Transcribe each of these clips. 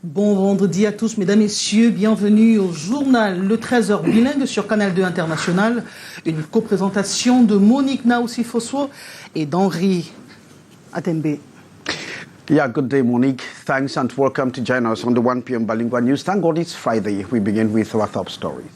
Bon vendredi à tous, mesdames, messieurs. Bienvenue au journal Le 13h bilingue sur Canal 2 International. Une coprésentation de Monique Naoussi-Fosso et d'Henri Atembe. Yeah, good day, Monique. Thanks and welcome to join us on the 1 p.m. Bilingual News. Thank God it's Friday. We begin with our top stories.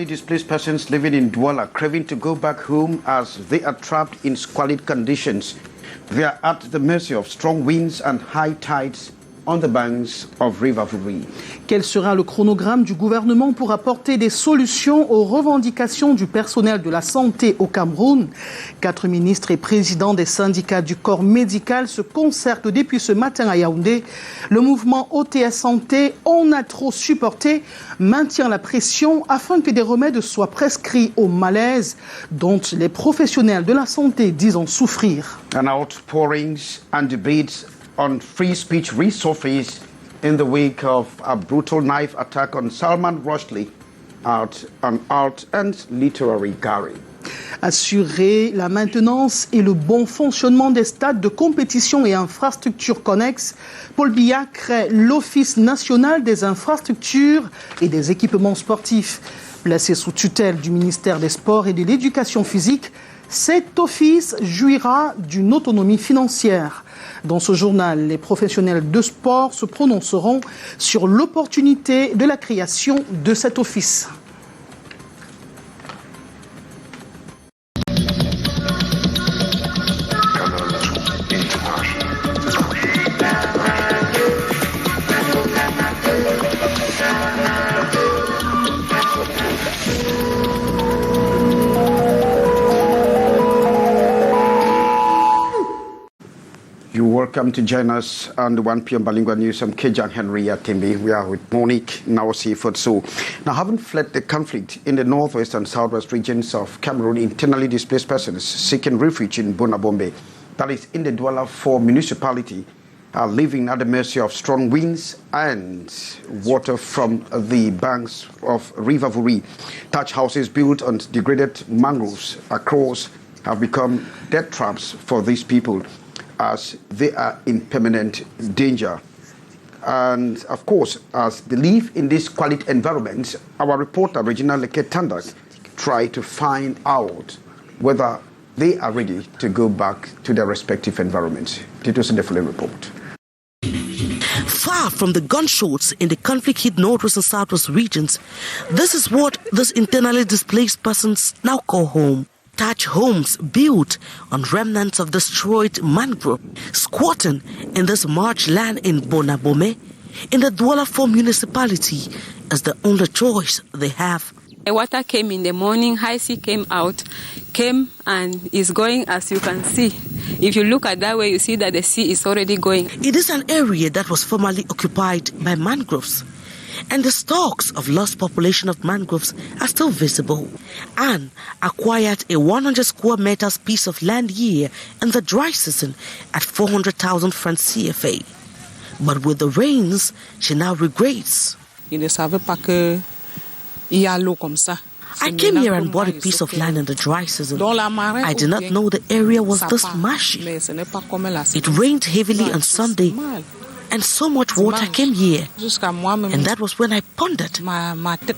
Displaced persons living in Douala craving to go back home as they are trapped in squalid conditions. They are at the mercy of strong winds and high tides on the banks of River Vuri. Quel sera le chronogramme du gouvernement pour apporter des solutions aux revendications du personnel de la santé au Cameroun? 4 ministres et présidents des syndicats du corps médical se concertent depuis ce matin à Yaoundé. Le mouvement OTS Santé, on a trop supporté, maintient la pression afin que des remèdes soient prescrits au malaise dont les professionnels de la santé disent en souffrir. And outpourings and debates on free speech resurfaced in the wake of a brutal knife attack on Salman Rushdie at an art and literary gallery. Assurer la maintenance et le bon fonctionnement des stades de compétition et infrastructures connexes, Paul Biya crée l'Office national des infrastructures et des équipements sportifs. Placé sous tutelle du ministère des Sports et de l'Éducation physique, cet office jouira d'une autonomie financière. Dans ce journal, les professionnels de sport se prononceront sur l'opportunité de la création de cet office. Welcome to join us on the 1 p.m. Bilingual News. I'm Kejan Henry Atimbi. We are with Monique Naoussi-Fosso. Now, having fled the conflict in the northwest and southwest regions of Cameroon, internally displaced persons seeking refuge in Bonabombe, that is in the Douala 4 municipality, are living at the mercy of strong winds and water from the banks of River Vuri. Thatch houses built on degraded mangroves across have become death traps for these people, as they are in permanent danger. And of course, as they live in these quality environments, our reporter Regina Leke-Tandak tried to find out whether they are ready to go back to their respective environments. Details in the following report. Far from the gunshots in the conflict-hit northwest and southwest regions, this is what these internally displaced persons now call home. Thatch homes built on remnants of destroyed mangrove, squatting in this marshland in Bonabombe, in the Douala 4 municipality, is the only choice they have. The water came in the morning, high sea came and is going, as you can see. If you look at that way, you see that the sea is already going. It is an area that was formerly occupied by mangroves, and the stalks of lost population of mangroves are still visible. Anne acquired a 100 square meters piece of land here in the dry season at 400,000 francs CFA. But with the rains, she now regrets. Il ne savait pas que il y a l'eau comme ça. I came here and bought a piece of land in the dry season. I did not know the area was this marshy. It rained heavily on Sunday, and so much water came here. And that was when I pondered,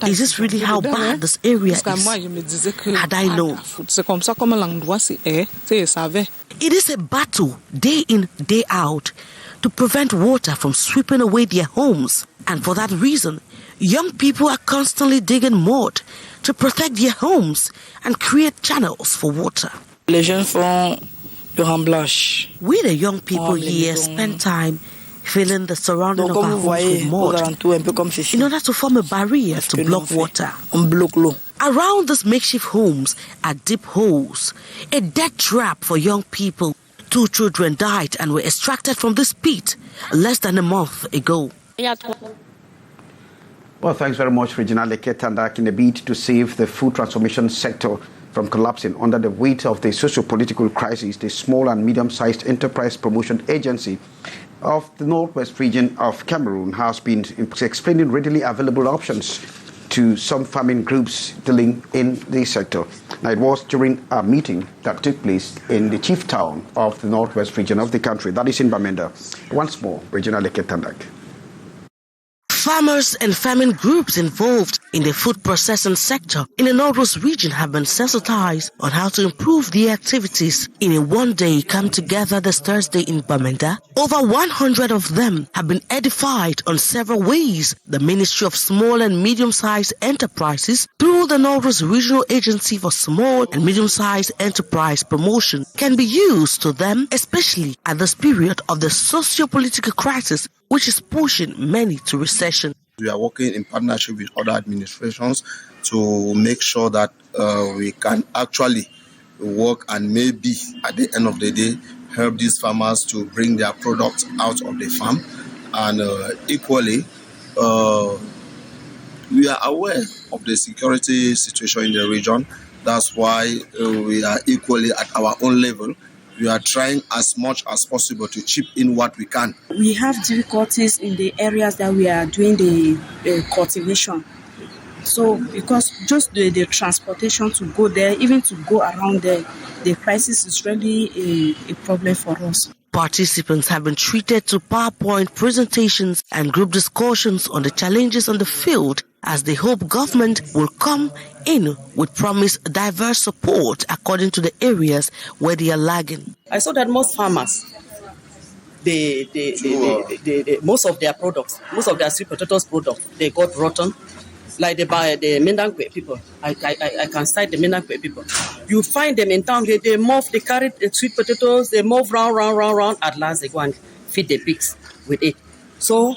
is this really how bad this area is? Had I known. It is a battle, day in, day out, to prevent water from sweeping away their homes. And for that reason, young people are constantly digging mud to protect their homes and create channels for water. Les jeunes font le remblage. We, the young people here, spend time filling the surrounding of our homes with mud in order to form a barrier to block water. Around these makeshift homes are deep holes, a death trap for young people. 2 children died and were extracted from this pit less than a month ago. Well, thanks very much, Regina Leke-Tandak. In a bid to save the food transformation sector from collapsing under the weight of the socio-political crisis, the Small and Medium-Sized Enterprise Promotion Agency of the Northwest region of Cameroon has been explaining readily available options to some farming groups dealing in the sector. Now, it was during a meeting that took place in the chief town of the Northwest region of the country, that is in Bamenda. Once more, Regina Leke-Tandak. Farmers and farming groups involved in the food processing sector in the Northwest region have been sensitized on how to improve their activities. In a one-day come together this Thursday in Bamenda, over 100 of them have been edified on several ways the Ministry of Small and Medium-Sized Enterprises, through the Northwest Regional Agency for Small and Medium-Sized Enterprise Promotion, can be used to them, especially at this period of the socio-political crisis which is pushing many to recession. We are working in partnership with other administrations to make sure that we can actually work and maybe at the end of the day help these farmers to bring their products out of the farm. And equally, we are aware of the security situation in the region. That's why we are equally at our own level. We are trying as much as possible to chip in what we can. We have difficulties in the areas that we are doing the cultivation. So because just the transportation to go there, even to go around there, the crisis is really a problem for us. Participants have been treated to PowerPoint presentations and group discussions on the challenges on the field, as they hope government will come in with promised diverse support according to the areas where they are lagging. I saw that most farmers, most of their products, most of their sweet potatoes products, they got rotten. Like the Mendankwe people, I can cite the Mendankwe people. You find them in town, they carry the sweet potatoes, they move round. At last, they go and feed the pigs with it. So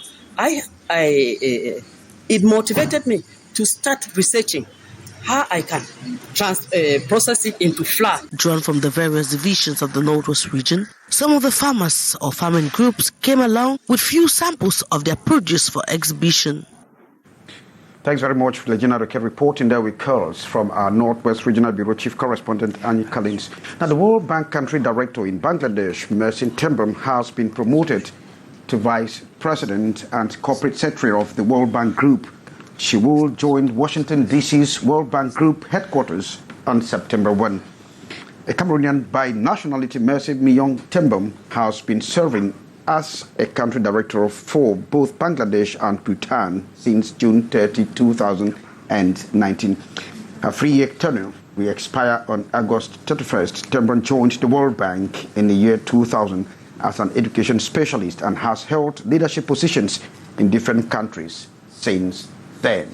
it motivated me to start researching how I can process it into flour. Drawn from the various divisions of the Northwest region, some of the farmers or farming groups came along with few samples of their produce for exhibition. Thanks very much, Regina Leke, reporting there with calls from our Northwest Regional Bureau Chief Correspondent Annie Collins. Now, the World Bank Country Director in Bangladesh, Mercy Tembam, has been promoted to Vice President and Corporate Secretary of the World Bank Group. She will join Washington, D.C.'s World Bank Group headquarters on September 1. A Cameroonian by nationality, Mercy Myong Tembam, has been serving as a country director for both Bangladesh and Bhutan since June 30, 2019. A 3-year tenure will expire on August 31st. Tembam joined the World Bank in the year 2000 as an education specialist and has held leadership positions in different countries since then.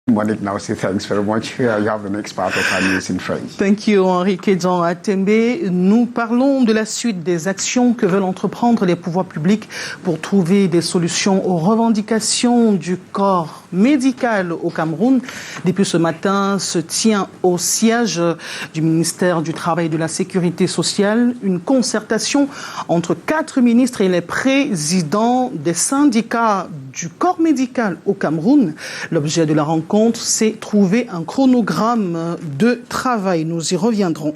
Monique, now say thanks very much. Here you have the next part of our news in French. Thank you, Henrique Jean Atembe. Nous parlons de la suite des actions que veulent entreprendre les pouvoirs publics pour trouver des solutions aux revendications du corps médical au Cameroun. Depuis ce matin se tient au siège du ministère du Travail et de la Sécurité sociale une concertation entre 4 ministres et les présidents des syndicats du corps médical au Cameroun. L'objet de la rencontre, c'est trouver un chronogramme de travail. Nous y reviendrons.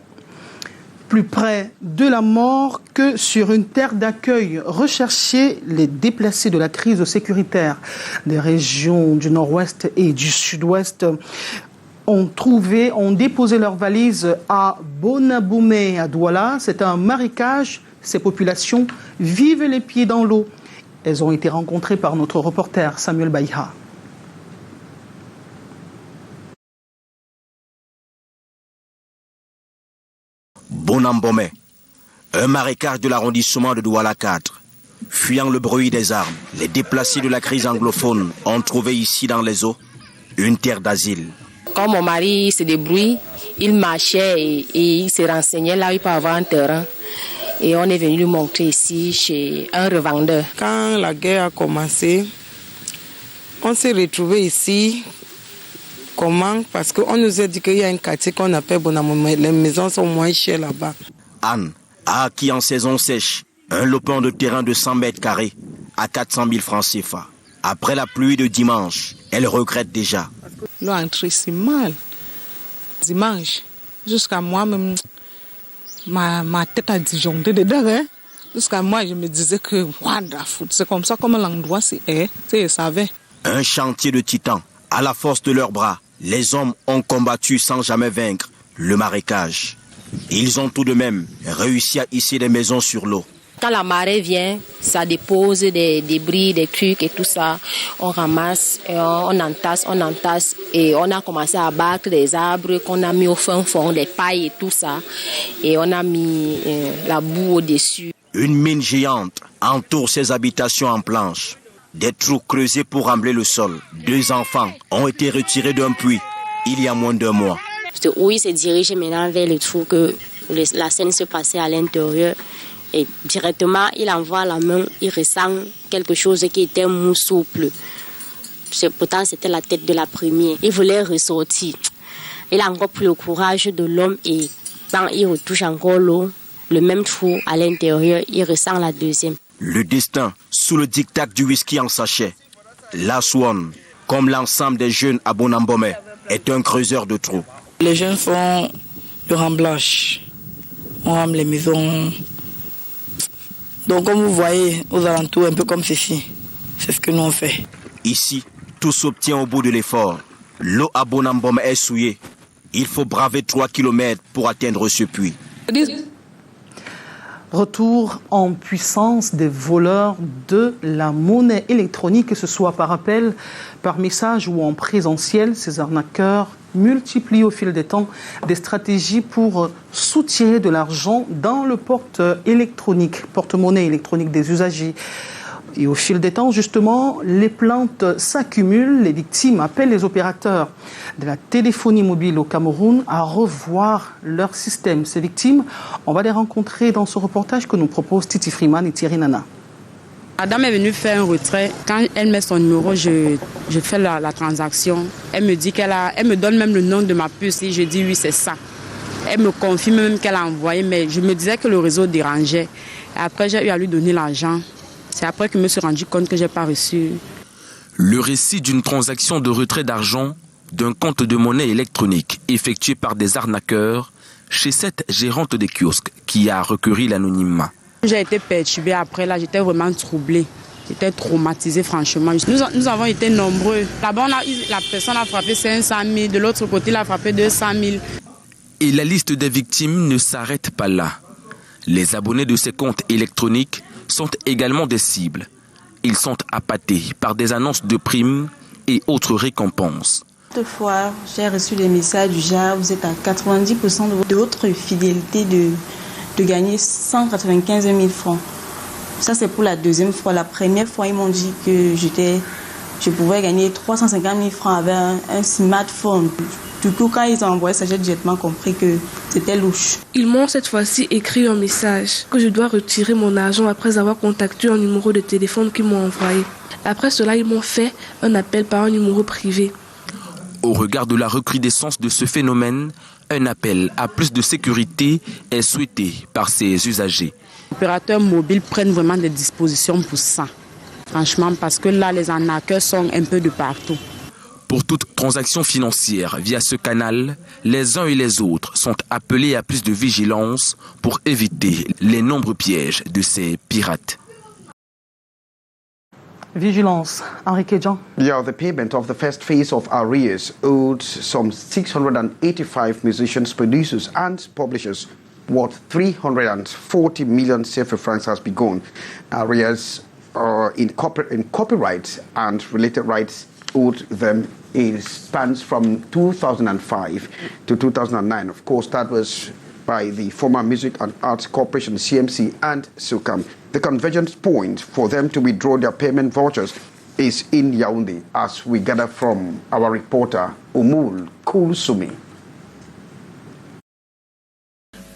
Plus près de la mort que sur une terre d'accueil, rechercher les déplacés de la crise sécuritaire des régions du nord-ouest et du sud-ouest ont déposé leurs valises à Bonaboumé, à Douala. C'est un marécage. Ces populations vivent les pieds dans l'eau. Elles ont été rencontrées par notre reporter Samuel Baïha. Bonambomé, un marécage de l'arrondissement de Douala 4. Fuyant le bruit des armes, les déplacés de la crise anglophone ont trouvé ici dans les eaux une terre d'asile. Quand mon mari se débrouille, il marchait et il se renseignait là où il peut avoir un terrain. Et on est venu lui montrer ici chez un revendeur. Quand la guerre a commencé, on s'est retrouvés ici. Comment? Parce qu'on nous a dit qu'il y a un quartier qu'on appelle Bonamomé. Les maisons sont moins chères là-bas. Anne a acquis en saison sèche un lopin de terrain de 100 mètres carrés à 400 000 francs CFA. Après la pluie de dimanche, elle regrette déjà. L'entrée, c'est mal. Dimanche, jusqu'à moi-même, ma tête a disjoncté dedans. Hein? Jusqu'à moi, je me disais que, c'est comme ça comme l'endroit, c'est savait. Un chantier de titans. À la force de leurs bras, les hommes ont combattu sans jamais vaincre le marécage. Ils ont tout de même réussi à hisser des maisons sur l'eau. Quand la marée vient, ça dépose des débris, des trucs et tout ça. On ramasse, et on entasse et on a commencé à abattre des arbres qu'on a mis au fin fond, des pailles et tout ça. Et on a mis la boue au-dessus. Une mine géante entoure ces habitations en planches. Des trous creusés pour rembler le sol. 2 enfants ont été retirés d'un puits il y a moins d'1 mois. Oui, il se dirige maintenant vers le trou que la scène se passait à l'intérieur. Et directement, il envoie la main, il ressent quelque chose qui était mou souple. Pourtant, c'était la tête de la première. Il voulait ressortir. Il a encore pris le courage de l'homme et quand il retouche encore l'eau, le même trou à l'intérieur, il ressent la deuxième. Le destin sous le diktat du whisky en sachet. La Swan, comme l'ensemble des jeunes à Bonambomé, est un creuseur de trous. Les jeunes font le remblage. On rame les maisons. Donc comme vous voyez aux alentours, un peu comme ceci, c'est ce que nous on fait. Ici, tout s'obtient au bout de l'effort. L'eau à Bonambomé est souillée. Il faut braver 3 km pour atteindre ce puits. Retour en puissance des voleurs de la monnaie électronique, que ce soit par appel, par message ou en présentiel. Ces arnaqueurs multiplient au fil des temps des stratégies pour soutirer de l'argent dans le porte-monnaie électronique des usagers. Et au fil des temps, justement, les plaintes s'accumulent. Les victimes appellent les opérateurs de la téléphonie mobile au Cameroun à revoir leur système. Ces victimes, on va les rencontrer dans ce reportage que nous proposent Titi Freeman et Thierry Nana. La dame est venue faire un retrait. Quand elle met son numéro, je fais la transaction. Elle me dit elle me donne même le nom de ma puce et je dis oui, c'est ça. Elle me confirme même qu'elle a envoyé, mais je me disais que le réseau dérangeait. Après, j'ai eu à lui donner l'argent. C'est après que je me suis rendu compte que je n'ai pas reçu. Le récit d'une transaction de retrait d'argent d'un compte de monnaie électronique effectué par des arnaqueurs chez cette gérante des kiosques qui a recueilli l'anonymat. J'ai été perturbée après, là, j'étais vraiment troublée. J'étais traumatisée, franchement. Nous avons été nombreux. Là-bas, la personne a frappé 500 000, de l'autre côté, il a frappé 200 000. Et la liste des victimes ne s'arrête pas là. Les abonnés de ces comptes électroniques sont également des cibles. Ils sont appâtés par des annonces de primes et autres récompenses. Toutefois, j'ai reçu des messages du genre, vous êtes à 90% de votre fidélité de gagner 195 000 francs. Ça, c'est pour la deuxième fois. La première fois, ils m'ont dit que je pouvais gagner 350 000 francs avec un smartphone. Du coup, quand ils ont envoyé ça, j'ai directement compris que c'était louche. Ils m'ont cette fois-ci écrit un message que je dois retirer mon argent après avoir contacté un numéro de téléphone qu'ils m'ont envoyé. Après cela, ils m'ont fait un appel par un numéro privé. Au regard de la recrudescence de ce phénomène, un appel à plus de sécurité est souhaité par ces usagers. Les opérateurs mobiles prennent vraiment des dispositions pour ça. Franchement, parce que là, les arnaqueurs sont un peu de partout. Pour toute transaction financière via ce canal, les uns et les autres sont appelés à plus de vigilance pour éviter les nombreux pièges de ces pirates. Vigilance, Henrique Jean. Yeah, the payment of the first phase of arrears owed some 685 musicians, producers and publishers worth 340 million CFA francs has begun. Arrears in copyright and related rights owed them spans from 2005 to 2009. Of course, that was by the former Music and Arts Corporation, CMC, and SOCAM. The convergence point for them to withdraw their payment vouchers is in Yaoundé, as we gather from our reporter, Umul Kulsumi.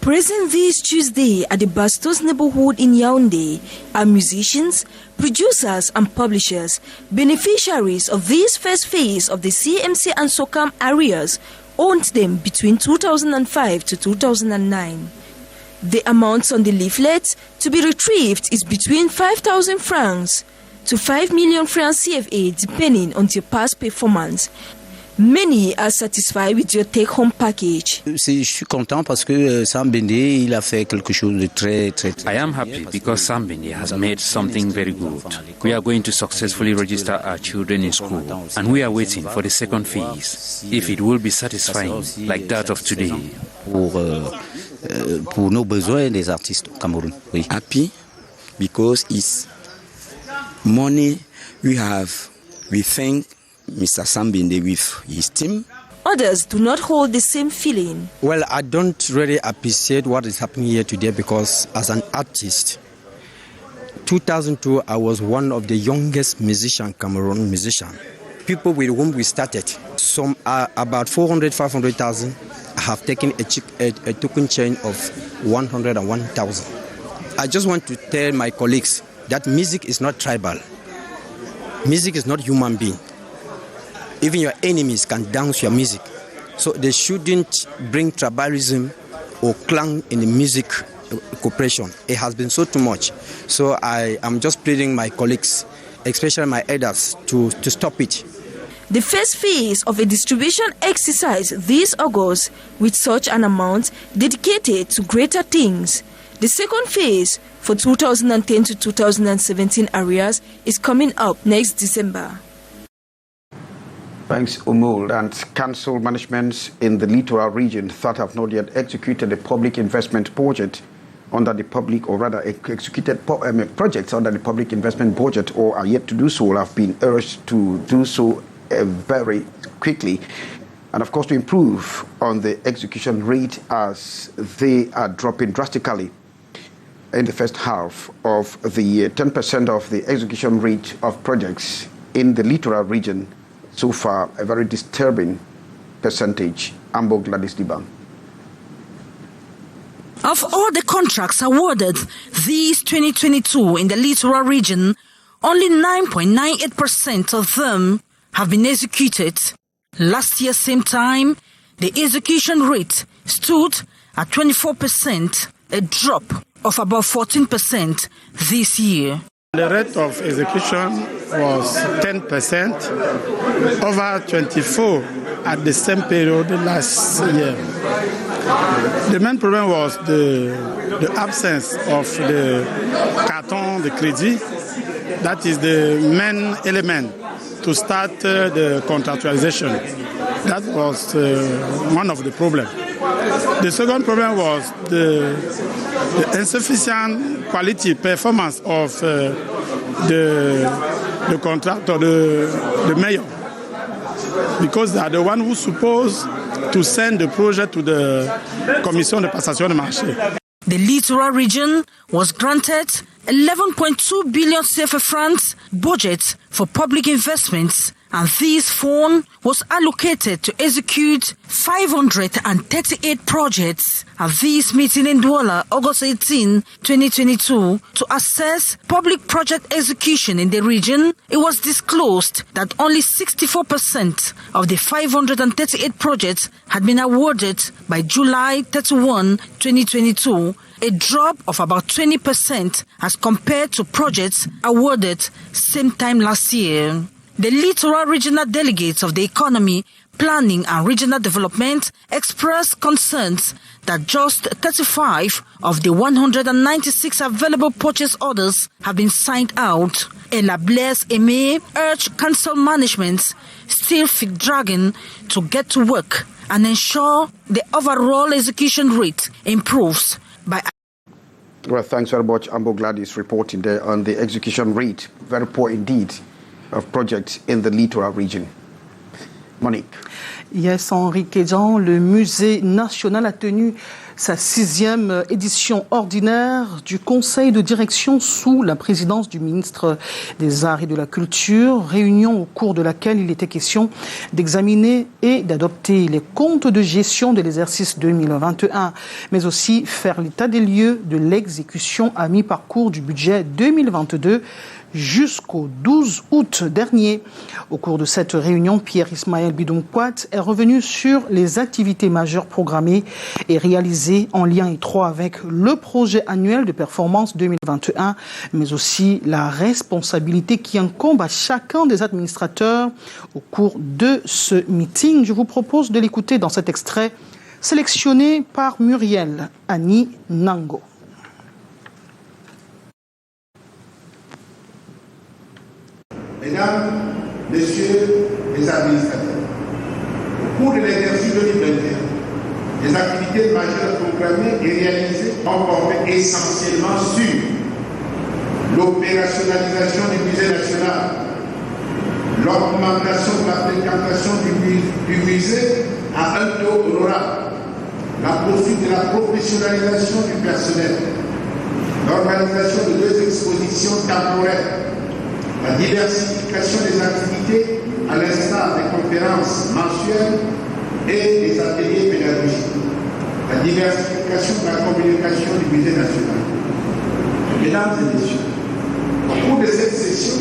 Present this Tuesday at the Bastos neighborhood in Yaoundé are musicians, producers and publishers, beneficiaries of this first phase of the CMC and SOCAM arrears, owned them between 2005 to 2009. The amounts on the leaflets to be retrieved is between 5,000 francs, to 5 million francs CFA depending on your past performance. Many are satisfied with your take-home package. Je suis content parce que Sam Bende, il a fait quelque chose de très. I am happy because Sam Bende has made something very good. We are going to successfully register our children in school, and we are waiting for the second phase, if it will be satisfying like that of today. Pour nos besoins des artistes au Cameroun. Oui. Happy because it's money we have. We thank Mr. Sam Bende with his team. Others do not hold the same feeling. Well, I don't really appreciate what is happening here today because as an artist, 2002 I was one of the youngest Cameroon musician. People with whom we started, some are about 500,000 have taken a token chain of 101,000. I just want to tell my colleagues that music is not tribal. Music is not human being. Even your enemies can dance your music. So they shouldn't bring tribalism or clan in the music cooperation. It has been so too much. So I am just pleading my colleagues, especially my elders, to stop it. The first phase of a distribution exercise this August with such an amount dedicated to greater things. The second phase for 2010 to 2017 areas is coming up next December. Thanks, Umul. And council managements in the littoral region that have not yet executed a public investment budget under the public, or rather executed projects under the public investment budget, or are yet to do so, have been urged to do so very quickly. And of course, to improve on the execution rate as they are dropping drastically in the first half of the year. 10% of the execution rate of projects in the littoral region. So far, a very disturbing percentage. Ambo Gladys Diba. Of all the contracts awarded this 2022 in the littoral region, only 9.98% of them have been executed. Last year, same time, the execution rate stood at 24%, a drop of about 14% this year. The rate of execution was 10%, over 24% at the same period last year. The main problem was the absence of the carton de crédit. That is the main element to start the contractualization. That was one of the problems. The second problem was the insufficient quality performance of the contractor, the mayor, because they are the one who's supposed to send the project to the Commission de Passation de Marché. The littoral region was granted 11.2 billion CFA francs budget for public investments, and this fund was allocated to execute 538 projects. At this meeting in Douala, August 18, 2022, to assess public project execution in the region, it was disclosed that only 64% of the 538 projects had been awarded by July 31, 2022, a drop of about 20% as compared to projects awarded same time last year. The littoral regional delegates of the Economy, Planning and Regional Development expressed concerns that just 35 of the 196 available purchase orders have been signed out. Ella Blaise Aimé urged council management still fit dragging to get to work and ensure the overall execution rate improves by. Well, thanks very much. Ambo Gladys reporting there on the execution rate. Very poor indeed of projects in the littoral region. Monique. Yes, Henrique Jean, le Musée national a tenu sa 6e édition ordinaire du Conseil de direction sous la présidence du ministre des Arts et de la Culture, réunion au cours de laquelle il était question d'examiner et d'adopter les comptes de gestion de l'exercice 2021, mais aussi faire l'état des lieux de l'exécution à mi-parcours du budget 2022. jusqu'au 12 août dernier. Au cours de cette réunion, Pierre Ismaël Bidoum-Quat est revenu sur les activités majeures programmées et réalisées en lien étroit avec le projet annuel de performance 2021, mais aussi la responsabilité qui incombe à chacun des administrateurs au cours de ce meeting. Je vous propose de l'écouter dans cet extrait sélectionné par Muriel Annie Nango. Mesdames, Messieurs les administrateurs, au cours de l'exercice 2021, les activités majeures programmées et réalisées ont porté essentiellement sur l'opérationnalisation du musée national, l'augmentation de la fréquentation du musée à un taux honorable, la poursuite de la professionnalisation du personnel, l'organisation de 2 expositions temporaires, la diversification des activités à l'instar des conférences mensuelles et des ateliers pédagogiques, la diversification de la communication du musée national. Mesdames et messieurs, au cours de cette session,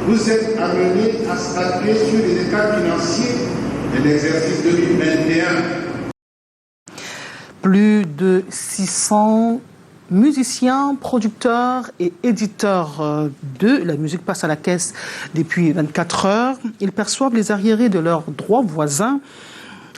vous êtes amenés à statuer sur les états financiers de l'exercice 2021. Plus de 600 musiciens, producteurs et éditeurs de la musique passent à la caisse depuis 24 heures. Ils perçoivent les arriérés de leurs droits voisins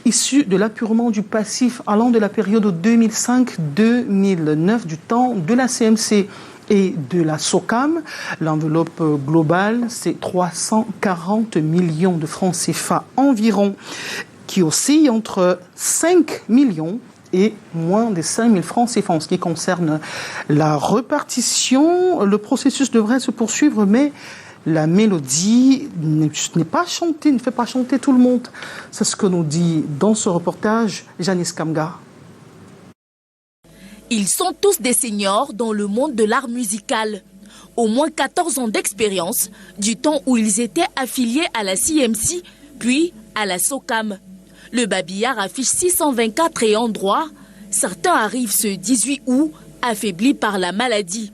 issus de l'apurement du passif allant de la période 2005-2009 du temps de la CMC et de la SOCAM. L'enveloppe globale, c'est 340 millions de francs CFA environ, qui oscille entre 5 millions et moins de 5 000 francs CFA. En ce qui concerne la répartition, le processus devrait se poursuivre, mais la mélodie n'est pas chantée, ne fait pas chanter tout le monde. C'est ce que nous dit dans ce reportage Janice Kamga. Ils sont tous des seniors dans le monde de l'art musical. Au moins 14 ans d'expérience, du temps où ils étaient affiliés à la CMC, puis à la SOCAM. Le babillard affiche 624 ayants droit. Certains arrivent ce 18 août, affaiblis par la maladie.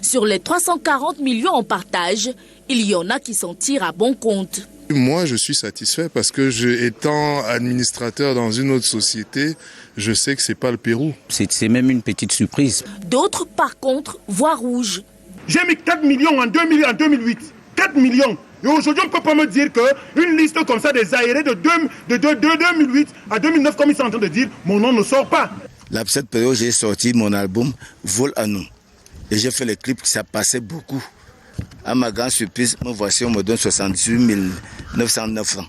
Sur les 340 millions en partage, il y en a qui s'en tirent à bon compte. Moi, je suis satisfait parce que, étant administrateur dans une autre société, je sais que ce n'est pas le Pérou. C'est même une petite surprise. D'autres, par contre, voient rouge. J'ai mis 4 millions en 2008. 4 millions. Et aujourd'hui, on ne peut pas me dire qu'une liste comme ça des aérés de 2008 à 2009, comme ils sont en train de dire, mon nom ne sort pas. Cette période, j'ai sorti mon album Vol à nous. Et j'ai fait les clips, ça passait beaucoup. À ma grande surprise, me voici, on me donne 78 909 francs.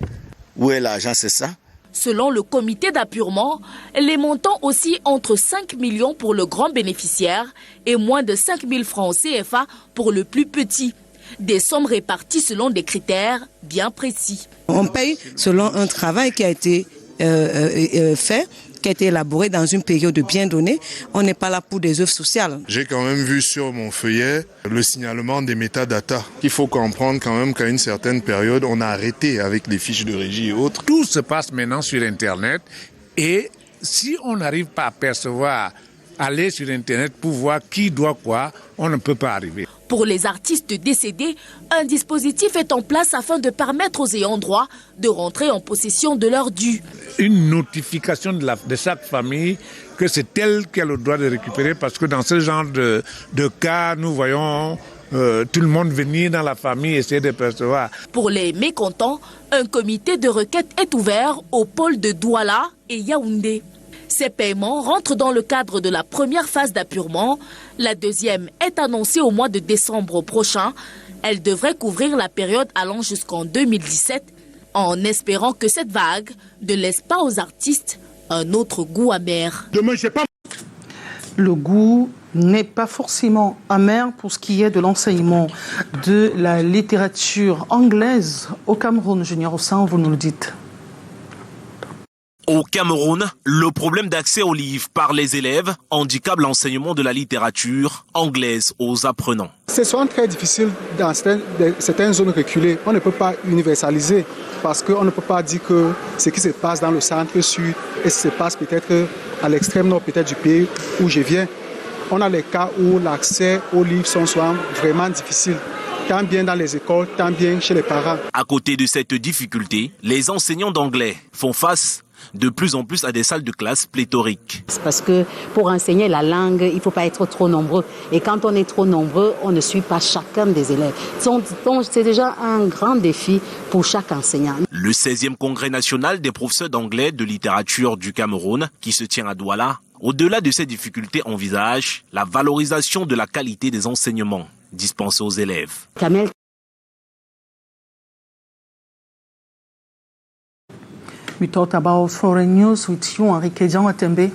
Où est l'argent, c'est ça? Selon le comité d'appurement, les montants oscillent entre 5 millions pour le grand bénéficiaire et moins de 5 000 francs CFA pour le plus petit. Des sommes réparties selon des critères bien précis. On paye selon un travail qui a été fait, qui a été élaboré dans une période bien donnée. On n'est pas là pour des œuvres sociales. J'ai quand même vu sur mon feuillet le signalement des métadatas. Il faut comprendre quand même qu'à une certaine période, on a arrêté avec les fiches de régie et autres. Tout se passe maintenant sur Internet et si on n'arrive pas à percevoir, aller sur Internet pour voir qui doit quoi, on ne peut pas arriver. Pour les artistes décédés, un dispositif est en place afin de permettre aux ayants droit de rentrer en possession de leurs dû. Une notification de chaque famille que c'est elle qui a le droit de récupérer parce que dans ce genre de cas, nous voyons tout le monde venir dans la famille essayer de percevoir. Pour les mécontents, un comité de requête est ouvert au pôle de Douala et Yaoundé. Ces paiements rentrent dans le cadre de la première phase d'appurement. La deuxième est annoncée au mois de décembre prochain. Elle devrait couvrir la période allant jusqu'en 2017, en espérant que cette vague ne laisse pas aux artistes un autre goût amer. Le goût n'est pas forcément amer pour ce qui est de l'enseignement de la littérature anglaise au Cameroun. Junior Ossan, vous nous le dites. Au Cameroun, le problème d'accès aux livres par les élèves handicape l'enseignement de la littérature anglaise aux apprenants. C'est souvent très difficile dans certaines zones reculées. On ne peut pas universaliser parce qu'on ne peut pas dire que ce qui se passe dans le centre-sud et ce qui se passe peut-être à l'extrême nord peut-être du pays où je viens. On a les cas où l'accès aux livres sont souvent vraiment difficiles. tant bien dans les écoles, tant bien chez les parents. À côté de cette difficulté, les enseignants d'anglais font face de plus en plus à des salles de classe pléthoriques. Parce que pour enseigner la langue, il ne faut pas être trop nombreux. Et quand on est trop nombreux, on ne suit pas chacun des élèves. Donc c'est déjà un grand défi pour chaque enseignant. Le 16e congrès national des professeurs d'anglais de littérature du Cameroun, qui se tient à Douala, au-delà de ces difficultés, envisage la valorisation de la qualité des enseignements dispensés aux élèves. Kamel. We talked about foreign news with you, Enrique Jean Atembe.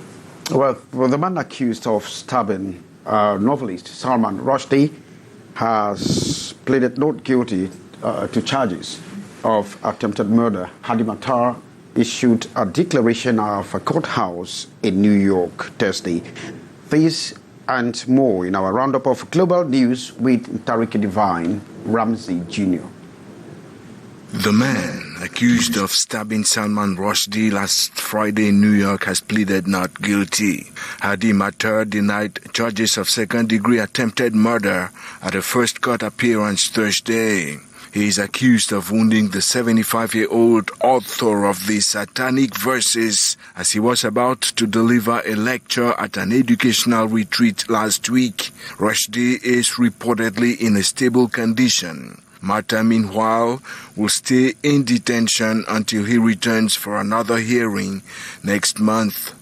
Well, the man accused of stabbing novelist Salman Rushdie has pleaded not guilty to charges of attempted murder. Hadi Matar issued a declaration of a courthouse in New York Thursday. This and more in our roundup of global news with Tariq Divine Ramsey Jr. The man accused of stabbing Salman Rushdie last Friday in New York has pleaded not guilty. Hadi Matar denied charges of second-degree attempted murder at a first court appearance Thursday. He is accused of wounding the 75-year-old author of the Satanic Verses as he was about to deliver a lecture at an educational retreat last week. Rushdie is reportedly in a stable condition. Mata, meanwhile, will stay in detention until he returns for another hearing next month.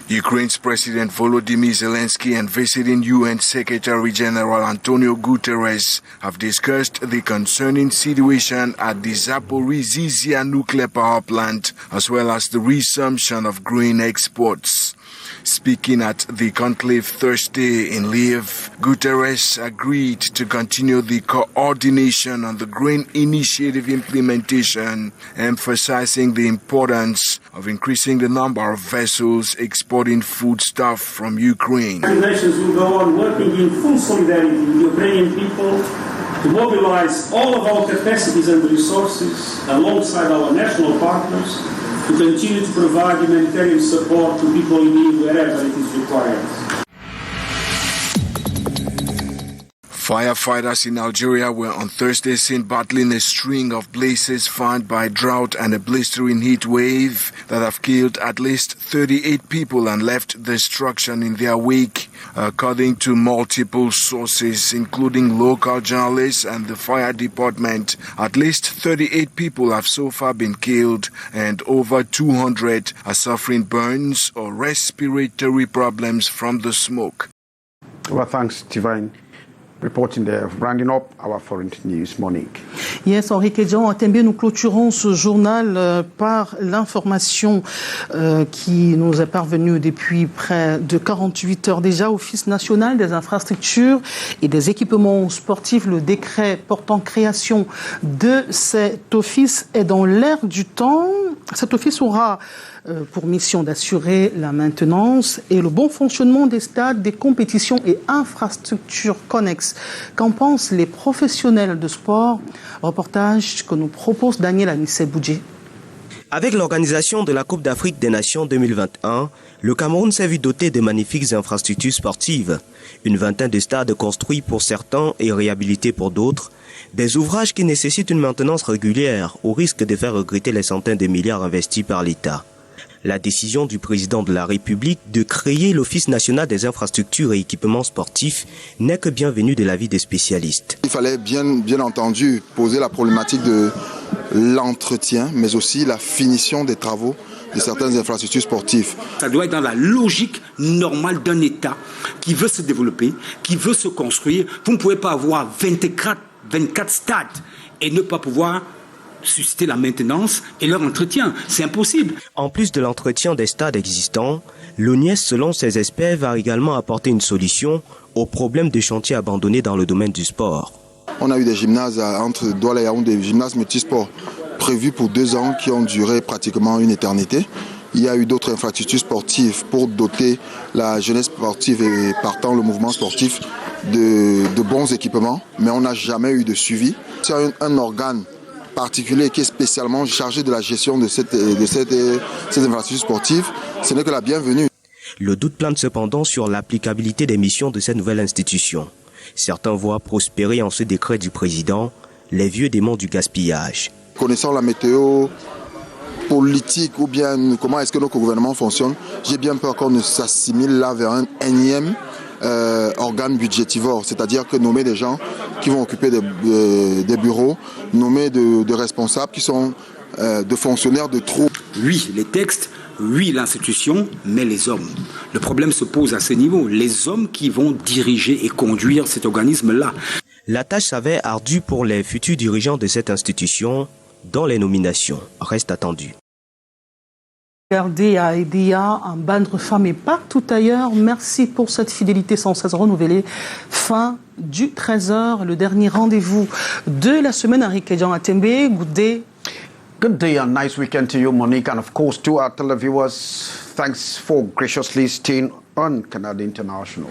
Ukraine's President Volodymyr Zelensky and visiting UN Secretary General Antonio Guterres have discussed the concerning situation at the Zaporizhzhia nuclear power plant, as well as the resumption of grain exports. Speaking at the conclave Thursday in Lviv, Guterres agreed to continue the coordination on the grain initiative implementation, emphasizing the importance of increasing the number of vessels exporting foodstuff from Ukraine. The nations will go on working in full solidarity with the Ukrainian people to mobilize all of our capacities and resources alongside our national partners to continue to provide humanitarian support to people in need wherever it is required. Firefighters in Algeria were on Thursday seen battling a string of blazes fanned by drought and a blistering heat wave that have killed at least 38 people and left destruction in their wake. According to multiple sources, including local journalists and the fire department, at least 38 people have so far been killed and over 200 are suffering burns or respiratory problems from the smoke. Well, thanks, Divine. Reporting there, rounding up our foreign news, Monique. Yes, Enrique Jean Atembe, nous clôturons ce journal par l'information qui nous est parvenue depuis près de 48 heures déjà. Office national des infrastructures et des équipements sportifs, le décret portant création de cet office est dans l'air du temps. Cet office aura pour mission d'assurer la maintenance et le bon fonctionnement des stades, des compétitions et infrastructures connexes. Qu'en pensent les professionnels de sport? Reportage que nous propose Daniel Anissé-Boudjé. Avec l'organisation de la Coupe d'Afrique des Nations 2021, le Cameroun s'est vu doté de magnifiques infrastructures sportives. Une vingtaine de stades construits pour certains et réhabilités pour d'autres. Des ouvrages qui nécessitent une maintenance régulière au risque de faire regretter les centaines de milliards investis par l'État. La décision du président de la République de créer l'Office national des infrastructures et équipements sportifs n'est que bienvenue de l'avis des spécialistes. Il fallait bien entendu poser la problématique de l'entretien, mais aussi la finition des travaux de certaines infrastructures sportives. Ça doit être dans la logique normale d'un État qui veut se développer, qui veut se construire. Vous ne pouvez pas avoir 24 stades et ne pas pouvoir susciter la maintenance et leur entretien. C'est impossible. En plus de l'entretien des stades existants, l'ONIES, selon ses experts, va également apporter une solution aux problèmes de chantiers abandonnés dans le domaine du sport. On a eu des gymnases entre Douala et Yaoundé, des gymnases multisports prévus pour 2 ans qui ont duré pratiquement une éternité. Il y a eu d'autres infrastructures sportives pour doter la jeunesse sportive et partant le mouvement sportif de bons équipements, mais on n'a jamais eu de suivi. C'est un organe particulier qui est spécialement chargé de la gestion de ces infrastructures sportives. Ce n'est que la bienvenue. Le doute plane cependant sur l'applicabilité des missions de cette nouvelle institution. Certains voient prospérer en ce décret du président les vieux démons du gaspillage. Connaissant la météo politique ou bien comment est-ce que notre gouvernement fonctionne, j'ai bien peur qu'on ne s'assimile là vers un énième organe budgétivore, c'est-à-dire que nommer des gens qui vont occuper des bureaux, nommer de responsables qui sont de fonctionnaires de trop. Oui, les textes, oui, l'institution, mais les hommes. Le problème se pose à ce niveau. Les hommes qui vont diriger et conduire cet organisme-là. La tâche s'avère ardue pour les futurs dirigeants de cette institution, dont les nominations restent attendues. Regardez à Edea, en Bandre Femmes et partout ailleurs. Merci pour cette fidélité sans cesse renouvelée. Fin du 13h, le dernier rendez-vous de la semaine avec Kedjan Atembe. Good day. Good day and nice weekend to you, Monique, and of course to our televiewers. Thanks for graciously staying on Canada International.